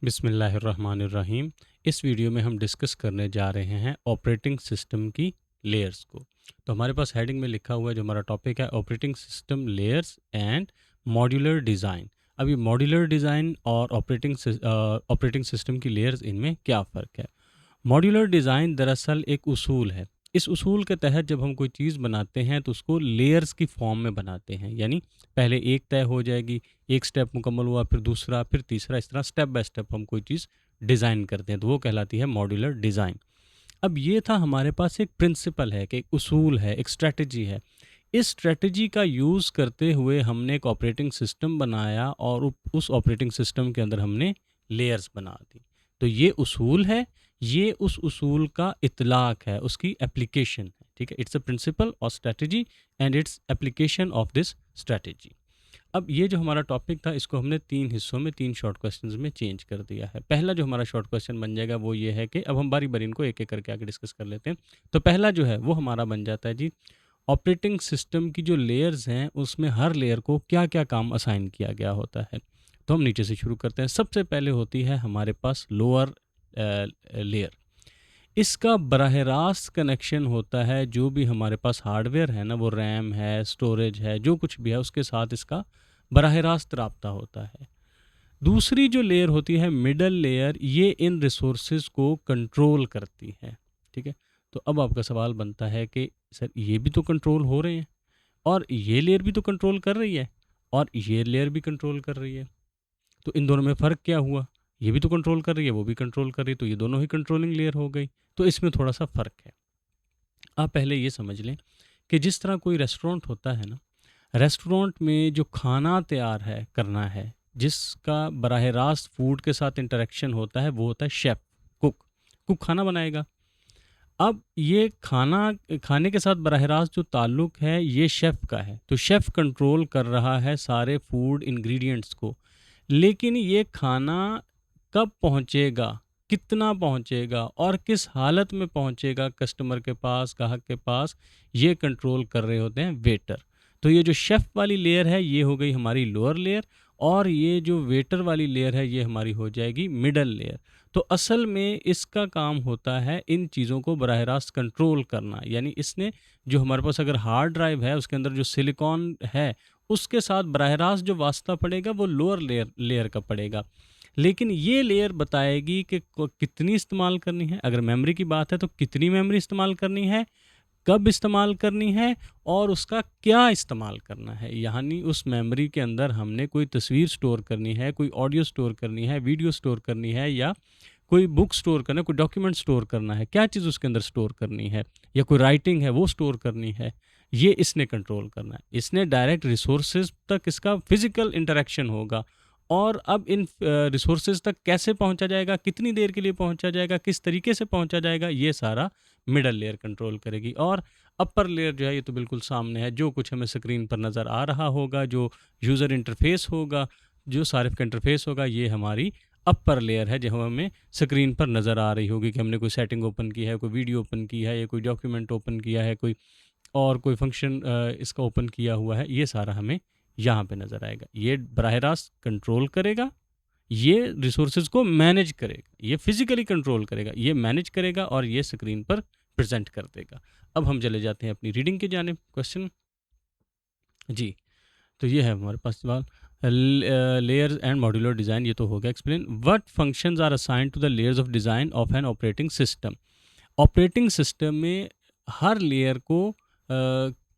बिस्मिल्लाहिर्रहमानिर्रहीम। इस वीडियो में हम डिस्कस करने जा रहे हैं ऑपरेटिंग सिस्टम की लेयर्स को। तो हमारे पास हेडिंग में लिखा हुआ है, जो हमारा टॉपिक है operating system layers and modular design. अब ये मॉड्यूलर डिज़ाइन और ऑपरेटिंग सिस्टम की लेयर्स, इनमें क्या फ़र्क है? मॉड्यूलर डिज़ाइन दरअसल एक उसूल है। इस उसूल के तहत जब हम कोई चीज़ बनाते हैं तो उसको लेयर्स की फॉर्म में बनाते हैं, यानी पहले एक तय हो जाएगी, एक स्टेप मुकम्मल हुआ, फिर दूसरा, फिर तीसरा, इस तरह स्टेप बाय स्टेप हम कोई चीज़ डिज़ाइन करते हैं, तो वो कहलाती है मॉड्यूलर डिज़ाइन। अब ये था हमारे पास एक प्रिंसिपल है, कि एक उसूल है, एक स्ट्रेटजी है। इस स्ट्रेटजी का यूज़ करते हुए हमने एक ऑपरेटिंग सिस्टम बनाया और उस ऑपरेटिंग सिस्टम के अंदर हमने लेयर्स बना दी। तो ये उसूल है, ये उस उसूल का इतलाक है, उसकी एप्लीकेशन है। ठीक है, इट्स अ प्रिंसिपल और strategy and its application of this strategy. अब ये जो हमारा टॉपिक था, इसको हमने 3 हिस्सों में, 3 शॉर्ट क्वेश्चंस में चेंज कर दिया है। पहला जो हमारा शॉर्ट क्वेश्चन बन जाएगा वो ये है कि अब हम बारी-बारी इनको एक-एक करके आगे डिस्कस कर लेते हैं। तो पहला जो है वो हमारा बन जाता है जी, ऑपरेटिंग सिस्टम की जो लेयर्स हैं उसमें हर लेयर को क्या-क्या काम असाइन किया गया होता है। तो हम नीचे से शुरू करते हैं। सबसे पहले होती है हमारे पास लोअर लेयर। इसका बराह रास्त कनेक्शन होता है, जो भी हमारे पास हार्डवेयर है ना, वो रैम है, स्टोरेज है, जो कुछ भी है उसके साथ इसका बराह रास्त राब्ता होता है। दूसरी जो लेयर होती है मिडल लेयर, ये इन रिसोर्सेज को कंट्रोल करती है। ठीक है, तो अब आपका सवाल बनता है कि सर ये भी तो कंट्रोल हो रहे हैं, और ये लेयर भी तो कंट्रोल कर रही है, और ये लेयर भी कंट्रोल कर रही है, तो इन दोनों में फ़र्क क्या हुआ? ये भी तो कंट्रोल कर रही है, वो भी कंट्रोल कर रही है, तो ये दोनों ही कंट्रोलिंग लेयर हो गई। तो इसमें थोड़ा-सा फ़र्क है। आप पहले ये समझ लें कि जिस तरह कोई रेस्टोरेंट होता है ना, रेस्टोरेंट में जो खाना तैयार है करना है, जिसका बराह रास्त फूड के साथ इंटरेक्शन होता है, वो होता है शेफ़, कुक। कुक खाना बनाएगा। अब ये खाना खाने के साथ बराह रास्त जो ताल्लुक है, ये शेफ़ का है। तो शेफ़ कंट्रोल कर रहा है सारे फूड इंग्रीडिएंट्स को। लेकिन ये खाना कब पहुँचेगा, कितना पहुँचेगा और किस हालत में पहुँचेगा कस्टमर के पास, ग्राहक के पास, ये कंट्रोल कर रहे होते हैं वेटर। तो ये जो शेफ़ वाली लेयर है, ये हो गई हमारी लोअर लेयर, और ये जो वेटर वाली लेयर है, ये हमारी हो जाएगी मिडल लेयर। तो असल में इसका काम होता है इन चीज़ों को बराह रास्त कंट्रोल करना। यानी इसने, जो हमारे पास अगर हार्ड ड्राइव है, उसके अंदर जो सिलिकॉन है, उसके साथ बराह रास्त जो वास्ता पड़ेगा वो लोअर लेयर लेयर का पड़ेगा। लेकिन ये लेयर बताएगी कि कितनी इस्तेमाल करनी है। अगर मेमोरी की बात है तो कितनी मेमोरी इस्तेमाल करनी है, कब इस्तेमाल करनी है, और उसका क्या इस्तेमाल करना है। यानी उस मेमोरी के अंदर हमने कोई तस्वीर स्टोर करनी है, कोई ऑडियो स्टोर करनी है, वीडियो स्टोर करनी है, या कोई बुक स्टोर करना है, कोई डॉक्यूमेंट स्टोर करना है, क्या चीज़ उसके अंदर स्टोर करनी है, या कोई राइटिंग है वो स्टोर करनी है, ये इसने कंट्रोल करना है। इसने डायरेक्ट रिसोर्सेज तक इसका फिजिकल इंटरेक्शन होगा, और अब इन रिसोर्सेज तक कैसे पहुंचा जाएगा, कितनी देर के लिए पहुंचा जाएगा, किस तरीके से पहुंचा जाएगा, ये सारा मिडल लेयर कंट्रोल करेगी। और अपर लेयर जो है, ये तो बिल्कुल सामने है, जो कुछ हमें स्क्रीन पर नज़र आ रहा होगा, जो यूज़र इंटरफेस होगा, जो सारिफ का इंटरफेस होगा, ये हमारी अपर लेयर है, जो हमें स्क्रीन पर नज़र आ रही होगी कि हमने कोई सेटिंग ओपन की है, कोई वीडियो ओपन की है, या कोई डॉक्यूमेंट ओपन किया है, कोई और कोई फंक्शन इसका ओपन किया हुआ है, ये सारा हमें यहाँ पे नज़र आएगा। ये बराह रास्त कंट्रोल करेगा, ये रिसोर्सेज को मैनेज करेगा, ये फिजिकली कंट्रोल करेगा, ये मैनेज करेगा, और ये स्क्रीन पर प्रेजेंट कर देगा। अब हम चले जाते हैं अपनी रीडिंग की जानिब। क्वेश्चन जी, तो ये है हमारे पास सवाल। लेयर्स एंड मॉड्यूलर डिज़ाइन, ये तो हो गया explain. What functions are assigned to the layers of design of an operating system. Operating system में हर लेयर को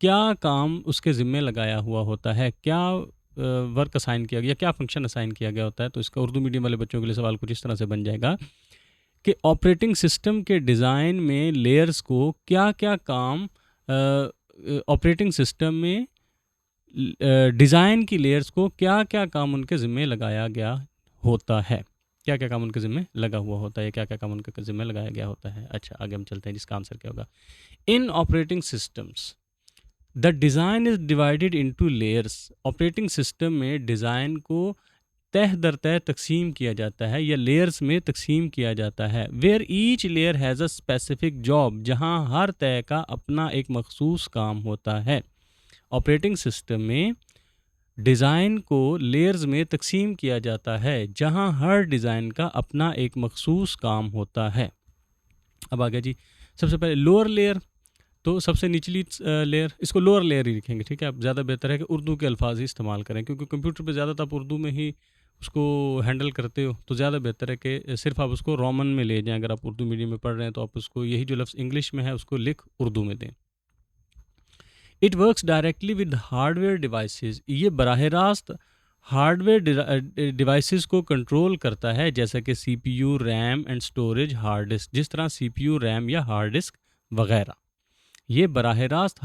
क्या काम उसके ज़िम्मे लगाया हुआ होता है, क्या वर्क असाइन किया गया, क्या फंक्शन असाइन किया गया होता है। तो इसका उर्दू मीडियम वाले बच्चों के लिए सवाल कुछ इस तरह से बन जाएगा कि ऑपरेटिंग सिस्टम के डिज़ाइन में लेयर्स को क्या-क्या काम ऑपरेटिंग सिस्टम में डिज़ाइन की लेयर्स को क्या-क्या काम उनके ज़िम्मे लगाया गया होता है, क्या-क्या काम उनके ज़िम्मे लगा हुआ होता है, क्या-क्या काम उनके ज़िम्मे लगाया गया होता है। अच्छा, आगे हम चलते हैं, जिसका आंसर क्या होगा। In operating systems the design is divided into layers. Operating system में डिज़ाइन को तह दर तह तकसीम किया जाता है, या लेयर्स में तकसीम किया जाता है। Where each layer has a specific job, जहाँ हर तय का अपना एक मखसूस काम होता है। ऑपरेटिंग सिस्टम में डिज़ाइन को लेयर्स में तकसीम किया जाता है जहां हर डिज़ाइन का अपना एक मखसूस काम होता है। अब आगे जी, सबसे पहले लोअर लेयर, तो सबसे निचली लेयर, इसको लोअर लेयर ही लिखेंगे, ठीक है। अब ज़्यादा बेहतर है कि उर्दू के अल्फाज ही इस्तेमाल करें, क्योंकि कंप्यूटर पे ज़्यादातर आप उर्दू में ही उसको हैंडल करते हो, तो ज़्यादा बेहतर है कि सिर्फ आप उसको रोमन में ले जाएं। अगर आप उर्दू मीडियम में पढ़ रहे हैं तो आप उसको यही जो लफ्ज़ इंग्लिश में है उसको लिख उर्दू में दें। It works directly with hardware devices, ये बराह रास्त हार्डवेयर डिवाइसेस को कंट्रोल करता है, जैसा कि CPU, RAM and storage, hard disk, जिस तरह सीपीयू, रैम या हार्ड डिस्क वगैरह। ये बराह रास्त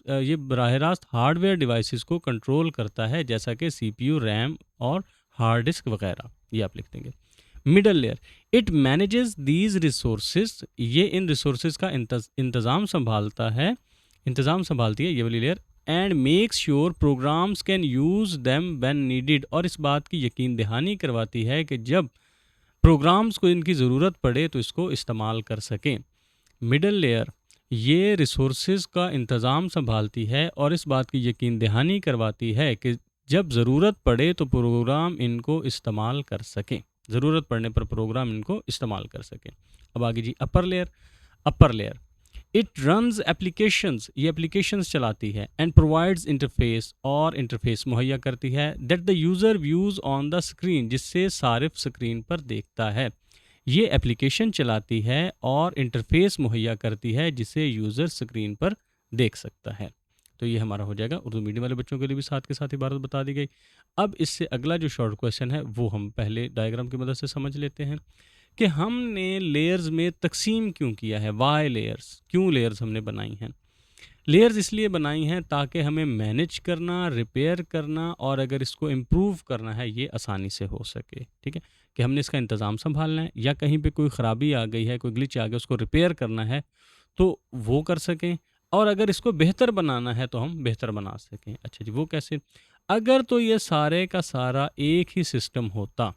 ये बराह रास्त हार्डवेयर डिवाइसेस को कंट्रोल करता है, जैसा कि सीपीयू, रैम और हार्ड डिस्क वगैरह। ये आप लिख देंगे। Middle layer, it manages these resources, ये इन रिसोर्सेज का इंतज़ाम संभालती है ये वाली layer. And makes sure programs can use them when needed, और इस बात की यकीन दहानी करवाती है कि जब प्रोग्राम्स को इनकी ज़रूरत पड़े तो इसको इस्तेमाल कर सकें। मिडल लेयर ये रिसोर्सेज का इंतज़ाम संभालती है और इस बात की यकीन दहानी करवाती है कि जब ज़रूरत पड़े तो प्रोग्राम इनको इस्तेमाल कर सकें, ज़रूरत पड़ने पर प्रोग्राम इनको इस्तेमाल कर सकें। अब आगे जी, upper layer it runs applications, ये एप्लीकेशंस चलाती है। एंड प्रोवाइड्स इंटरफेस, और इंटरफेस मुहैया करती है, that the user views on the screen, जिससे सारिफ स्क्रीन पर देखता है। ये एप्लीकेशन चलाती है और इंटरफेस मुहैया करती है जिसे यूज़र स्क्रीन पर देख सकता है। तो ये हमारा हो जाएगा उर्दू मीडियम वाले बच्चों के लिए भी साथ के साथ इबारत बता दी गई। अब इससे अगला जो शॉर्ट क्वेश्चन है वो हम पहले डायग्राम की मदद से समझ लेते हैं कि हमने लेयर्स में तकसीम क्यों किया है। वाई लेयर्स, क्यों लेयर्स हमने बनाई हैं। लेयर्स इसलिए बनाई हैं ताकि हमें मैनेज करना, रिपेयर करना और अगर इसको इम्प्रूव करना है ये आसानी से हो सके, ठीक है। कि हमने इसका इंतज़ाम संभालना है या कहीं पे कोई ख़राबी आ गई है, कोई ग्लिच आ गया, उसको रिपेयर करना है तो वो कर सकें, और अगर इसको बेहतर बनाना है तो हम बेहतर बना सकें। अच्छा जी, वो कैसे? अगर तो ये सारे का सारा एक ही सिस्टम होता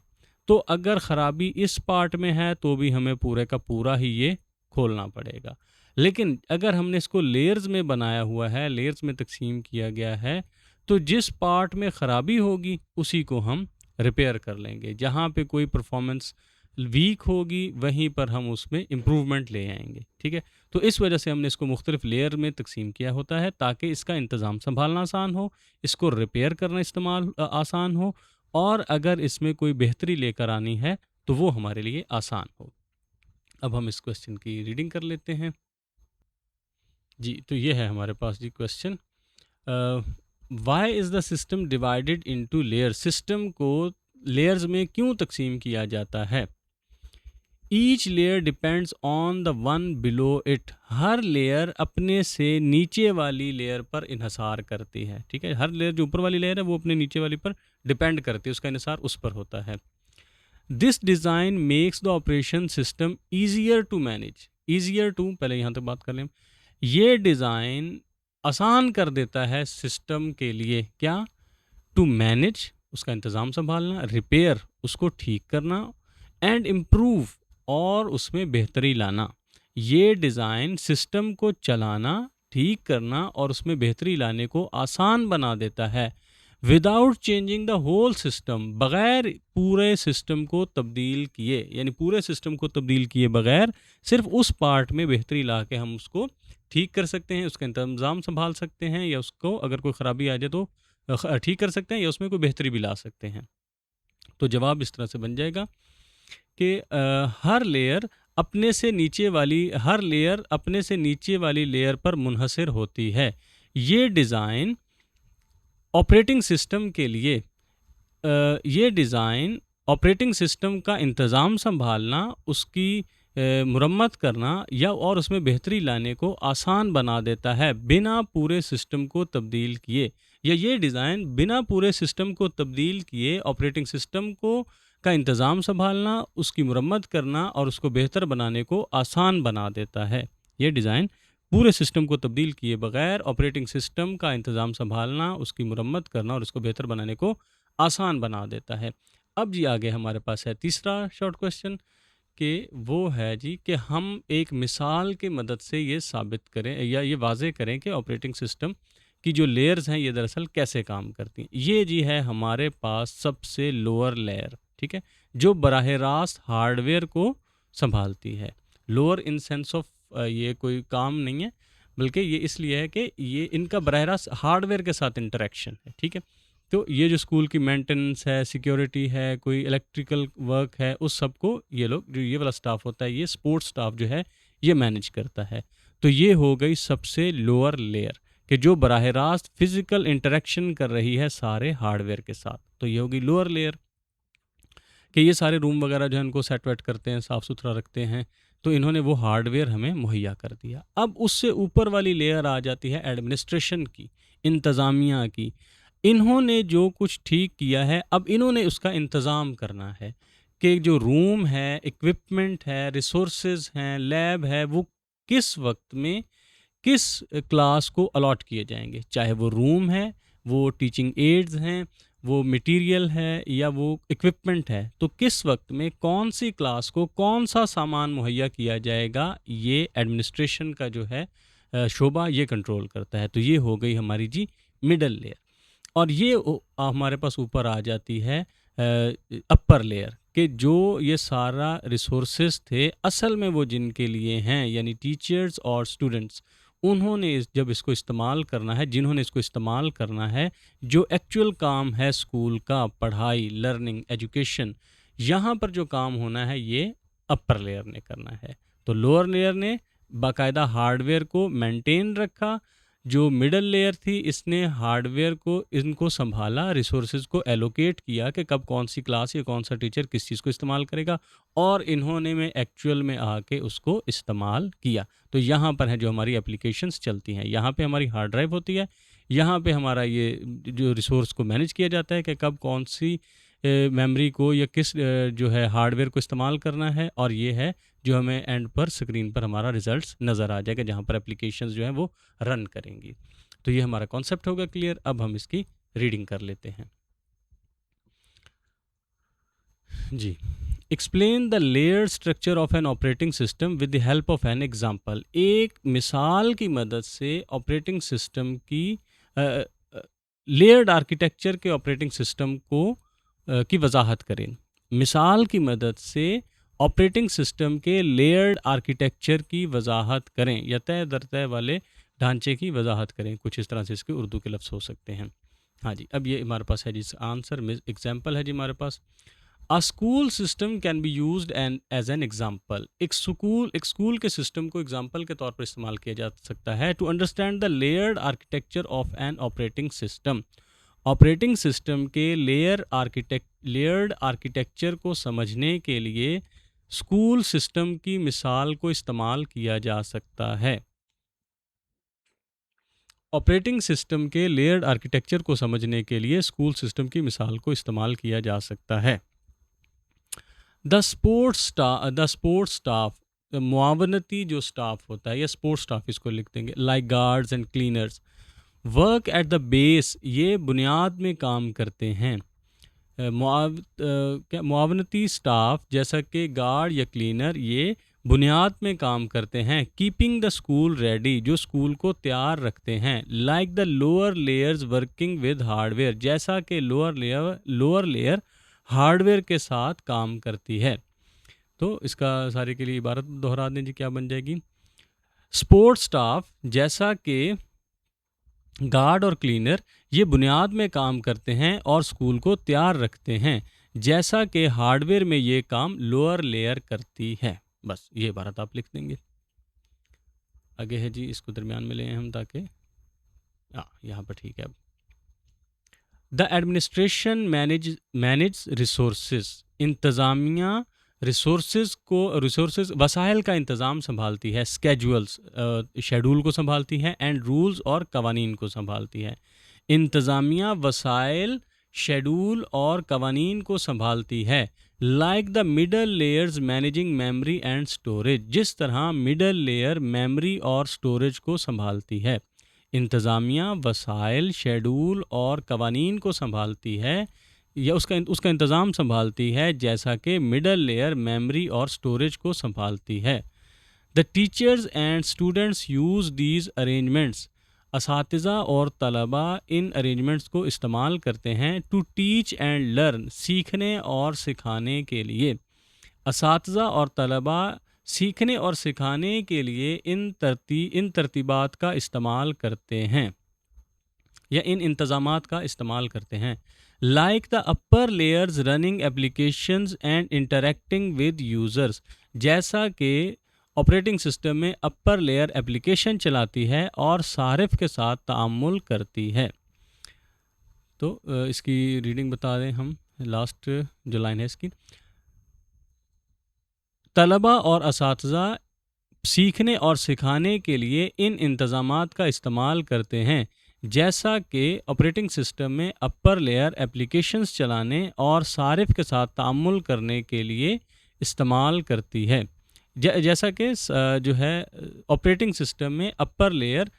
तो अगर ख़राबी इस पार्ट में है तो भी हमें पूरे का पूरा ही ये खोलना पड़ेगा। लेकिन अगर हमने इसको लेयर्स में बनाया हुआ है, लेयर्स में तकसीम किया गया है, तो जिस पार्ट में ख़राबी होगी उसी को हम रिपेयर कर लेंगे। जहाँ पे कोई परफॉर्मेंस वीक होगी वहीं पर हम उसमें इम्प्रूवमेंट ले आएंगे, ठीक है। तो इस वजह से हमने इसको मुख्तलिफ लेयर में तकसीम किया होता है ताकि इसका इंतज़ाम संभालना आसान हो, इसको रिपेयर करना आसान हो, और अगर इसमें कोई बेहतरी लेकर आनी है तो वो हमारे लिए आसान हो। अब हम इस क्वेश्चन की रीडिंग कर लेते हैं जी। तो ये है हमारे पास जी question, why is the system divided into layer, system को लेयर्स में क्यों तकसीम किया जाता है। Each layer depends on the one below it, हर लेयर अपने से नीचे वाली लेयर पर इन्हसार करती है, ठीक है। हर लेयर जो ऊपर वाली लेयर है वो अपने नीचे वाली पर डिपेंड करती है, उसका इन्हसार उस पर होता है। This design makes the operation system easier to manage, easier to, पहले यहाँ तक बात कर लें। ये डिज़ाइन आसान कर देता है सिस्टम के लिए, क्या? टू मैनेज, उसका इंतज़ाम संभालना, रिपेयर, उसको ठीक करना, एंड इम्प्रूव, और उसमें बेहतरी लाना। ये डिज़ाइन सिस्टम को चलाना, ठीक करना और उसमें बेहतरी लाने को आसान बना देता है। Without changing the whole system, बग़ैर पूरे सिस्टम को तब्दील किए, यानी पूरे सिस्टम को तब्दील किए बग़ैर सिर्फ उस पार्ट में बेहतरी ला के हम उसको ठीक कर सकते हैं, उसका इंतज़ाम संभाल सकते हैं, या उसको अगर कोई ख़राबी आ जाए तो ठीक कर सकते हैं, या उसमें कोई बेहतरी भी ला सकते हैं। तो जवाब इस तरह से बन जाएगा कि हर लेयर अपने से नीचे वाली लेयर पर मुनहसर होती है। ये डिज़ाइन ऑपरेटिंग सिस्टम के लिए ये डिज़ाइन ऑपरेटिंग सिस्टम का इंतज़ाम संभालना, उसकी मुरम्मत करना या और उसमें बेहतरी लाने को आसान बना देता है बिना पूरे सिस्टम को तब्दील किए, या ये डिज़ाइन बिना पूरे सिस्टम को तब्दील किए ऑपरेटिंग सिस्टम को का इंतज़ाम संभालना, उसकी मुरम्मत करना और उसको बेहतर बनाने को आसान बना देता है। ये डिज़ाइन पूरे सिस्टम को तब्दील किए बगैर ऑपरेटिंग सिस्टम का इंतज़ाम संभालना, उसकी मुरम्मत करना और उसको बेहतर बनाने को आसान बना देता है। अब जी आगे हमारे पास है तीसरा शॉर्ट क्वेश्चन, कि वो है जी कि हम एक मिसाल की मदद से ये साबित करें या ये वाज़े करें कि ऑपरेटिंग सिस्टम कि जो लेयर्स हैं ये दरअसल कैसे काम करती हैं। ये जी है हमारे पास सबसे लोअर लेयर, ठीक है, जो बराह रास्त हार्डवेयर को संभालती है। लोअर इन सेंस ऑफ ये कोई काम नहीं है, बल्कि ये इसलिए है कि ये इनका बराह रास्त हार्डवेयर के साथ इंटरेक्शन है, ठीक है। तो ये जो स्कूल की मेंटेनेंस है, सिक्योरिटी है, कोई इलेक्ट्रिकल वर्क है, उस सब को ये लोग, जो ये वाला स्टाफ होता है, ये सपोर्ट स्टाफ जो है ये मैनेज करता है। तो ये हो गई सबसे लोअर लेयर कि जो बराह रास्त फिजिकल इंटरेक्शन कर रही है सारे हार्डवेयर के साथ। तो ये होगी लोअर लेयर कि ये सारे रूम वगैरह जो है इनको सेट वेट करते हैं, साफ़ सुथरा रखते हैं, तो इन्होंने वो हार्डवेयर हमें मुहैया कर दिया। अब उससे ऊपर वाली लेयर आ जाती है एडमिनिस्ट्रेशन की, इंतज़ामिया की। इन्होंने जो कुछ ठीक किया है, अब इन्होंने उसका इंतज़ाम करना है कि जो रूम है, इक्विपमेंट है, रिसोर्सेज हैं, लैब है, वो किस वक्त में किस क्लास को अलॉट किए जाएंगे, चाहे वो रूम है, वो टीचिंग एड्स हैं, वो मटेरियल है, या वो इक्विपमेंट है, तो किस वक्त में कौन सी क्लास को कौन सा सामान मुहैया किया जाएगा, ये एडमिनिस्ट्रेशन का जो है शोबा ये कंट्रोल करता है। तो ये हो गई हमारी जी मिडल लेयर। और ये हमारे पास ऊपर आ जाती है अपर लेयर कि जो ये सारा रिसोर्सेज थे असल में वो जिनके लिए हैं, यानी टीचर्स और स्टूडेंट्स, उन्होंने जब इसको इस्तेमाल करना है, जिन्होंने इसको इस्तेमाल करना है, जो एक्चुअल काम है स्कूल का, पढ़ाई, लर्निंग, एजुकेशन, यहाँ पर जो काम होना है ये अपर लेयर ने करना है। तो लोअर लेयर ने बाकायदा हार्डवेयर को मेंटेन रखा, जो मिडल लेयर थी इसने हार्डवेयर को इनको संभाला, रिसोर्सेज को एलोकेट किया कि कब कौन सी क्लास या कौन सा टीचर किस चीज़ को इस्तेमाल करेगा, और इन्होंने में एक्चुअल में आके उसको इस्तेमाल किया। तो यहाँ पर है जो हमारी एप्लीकेशंस चलती हैं, यहाँ पे हमारी हार्ड ड्राइव होती है, यहाँ पे हमारा ये जो रिसोर्स को मैनेज किया जाता है कि कब कौन सी मेमोरी को या किस जो है हार्डवेयर को इस्तेमाल करना है, और ये है जो हमें एंड पर स्क्रीन पर हमारा रिजल्ट्स नज़र आ जाएगा जहाँ पर एप्लीकेशंस जो हैं वो रन करेंगी। तो ये हमारा कॉन्सेप्ट होगा क्लियर। अब हम इसकी रीडिंग कर लेते हैं जी। Explain the layer structure of an operating system with the help of an example. एक मिसाल की मदद से ऑपरेटिंग सिस्टम की लेयर्ड आर्किटेक्चर के ऑपरेटिंग सिस्टम को की वजाहत करें। मिसाल की मदद से ऑपरेटिंग सिस्टम के लेयर्ड आर्किटेक्चर की वजाहत करें, या तय दर तय वाले ढांचे की वजाहत करें। कुछ इस तरह से इसके उर्दू के लफ्ज़ हो सकते हैं। हाँ जी, अब ये हमारे पास है जी आंसर में एग्जाम्पल है जी हमारे पास। A school system can be used as an example. एक स्कूल के सिस्टम को एग्जाम्पल के तौर पर इस्तेमाल किया जा सकता है to understand the layered architecture of an operating system. Operating system के लेयर्ड आर्किटेक्चर को समझने के लिए स्कूल सिस्टम की मिसाल को इस्तेमाल किया जा सकता है। ऑपरेटिंग सिस्टम के लेयर्ड आर्किटेक्चर को समझने के लिए स्कूल सिस्टम की मिसाल को इस्तेमाल किया जा सकता है। द स्पोर्ट्स स्टाफ, मुआवनती जो स्टाफ होता है, या स्पोर्ट्स स्टाफ इसको लिख देंगे, like guards and cleaners, work at the base, ये बुनियाद में काम करते हैं। मुआवनती स्टाफ जैसा कि गार्ड या क्लीनर, ये बुनियाद में काम करते हैं। कीपिंग द स्कूल रेडी, जो स्कूल को तैयार रखते हैं। Like the lower layers working with hardware, जैसा कि लोअर लेयर हार्डवेयर के साथ काम करती है। तो इसका सारे के लिए इबारत दोहरा दें जी, क्या बन जाएगी। स्पोर्ट्स स्टाफ जैसा कि गार्ड और क्लीनर ये बुनियाद में काम करते हैं और स्कूल को तैयार रखते हैं, जैसा कि हार्डवेयर में ये काम लोअर लेयर करती है। बस ये बात आप लिख देंगे। आगे है जी, इसको दरमियान में ले आए हम ताकि यहाँ पर ठीक है। अब द एडमिनिस्ट्रेशन मैनेज रिसोर्सेज, इंतज़ामिया रिसोर्सेज वसाइल का इंतज़ाम संभालती है। स्केजुअल्स शेड्यूल को संभालती है, एंड रूल्स और कवानीन को संभालती है। इंतज़ामिया वसाइल, शेड्यूल और कवानीन को संभालती है। Like the middle layers managing memory and storage, जिस तरह मिडल लेयर मेमोरी और स्टोरेज को संभालती है। इंतज़ामिया वसाइल, शेड्यूल और कवानीन को संभालती है या उसका इंतज़ाम संभालती है, जैसा कि मिडल लेयर मेमोरी और स्टोरेज को संभालती है। The teachers and students use these arrangements, असातिज़ा और तलबा इन अरेंजमेंट्स को इस्तेमाल करते हैं टू टीच एंड लर्न, सीखने और सिखाने के लिए। असातिज़ा और तलबा सीखने और सिखाने के लिए इन तरतीबात का इस्तेमाल करते हैं या इन इंतज़ामात का इस्तेमाल करते हैं। Like the upper layers running applications and interacting with users, जैसा कि ऑपरेटिंग सिस्टम में अपर लेयर एप्लीकेशन चलाती है और सारिफ के साथ ताअम्मुल करती है। तो इसकी रीडिंग बता दें हम, लास्ट जो लाइन है इसकी। तलबा और असातिज़ा सीखने और सिखाने के लिए इन इंतज़ामात का इस्तेमाल करते हैं, जैसा कि ऑपरेटिंग सिस्टम में अपर लेयर एप्लीकेशंस चलाने और सारिफ के साथ ताअम्मुल करने के लिए इस्तेमाल करती है। जैसा कि जो है ऑपरेटिंग सिस्टम में अपर लेयर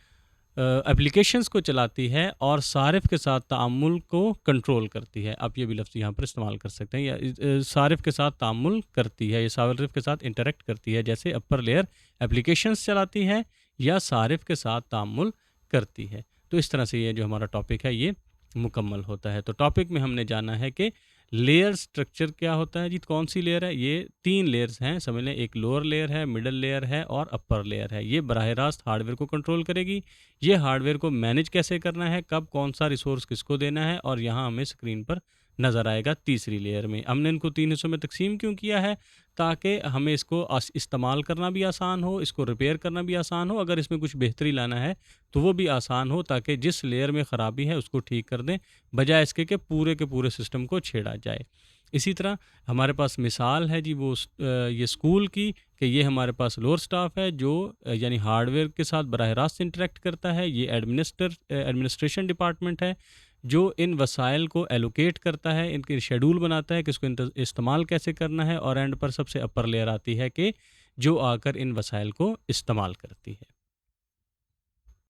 एप्लीकेशंस को चलाती है और सारिफ के साथ ताअम्मुल को कंट्रोल करती है। आप ये भी लफ्ज़ यहाँ पर इस्तेमाल कर सकते हैं, या सारिफ के साथ ताअम्मुल करती है या सारिफ के साथ इंटरेक्ट करती है, जैसे अपर लेयर एप्लीकेशंस चलाती है या सारिफ के साथ ताअम्मुल करती है। तो इस तरह से ये जो हमारा टॉपिक है ये मुकम्मल होता है। तो टॉपिक में हमने जाना है कि लेयर स्ट्रक्चर क्या होता है जी, कौन सी लेयर है। ये 3 लेयर्स हैं, समझ लें। एक लोअर लेयर है, मिडल लेयर है और अपर लेयर है। ये बराह रास्त हार्डवेयर को कंट्रोल करेगी। ये हार्डवेयर को मैनेज कैसे करना है, कब कौन सा रिसोर्स किसको देना है, और यहाँ हमें स्क्रीन पर नज़र आएगा तीसरी लेयर में। हमने इनको 3 हिस्सों में तकसीम क्यों किया है, ताकि हमें इसको इस्तेमाल करना भी आसान हो, इसको रिपेयर करना भी आसान हो, अगर इसमें कुछ बेहतरी लाना है तो वो भी आसान हो, ताकि जिस लेयर में ख़राबी है उसको ठीक कर दें, बजाय इसके कि पूरे के पूरे सिस्टम को छेड़ा जाए। इसी तरह हमारे पास मिसाल है जी वो ये स्कूल की, कि ये हमारे पास लोअर स्टाफ है जो यानी हार्डवेयर के साथ बराह रास्त इंटरेक्ट करता है। ये एडमिनिस्ट्रेशन डिपार्टमेंट है जो इन वसाइल को एलोकेट करता है, इनके शेड्यूल बनाता है कि इसको इस्तेमाल कैसे करना है, और एंड पर सबसे अपर लेयर आती है कि जो आकर इन वसाइल को इस्तेमाल करती है।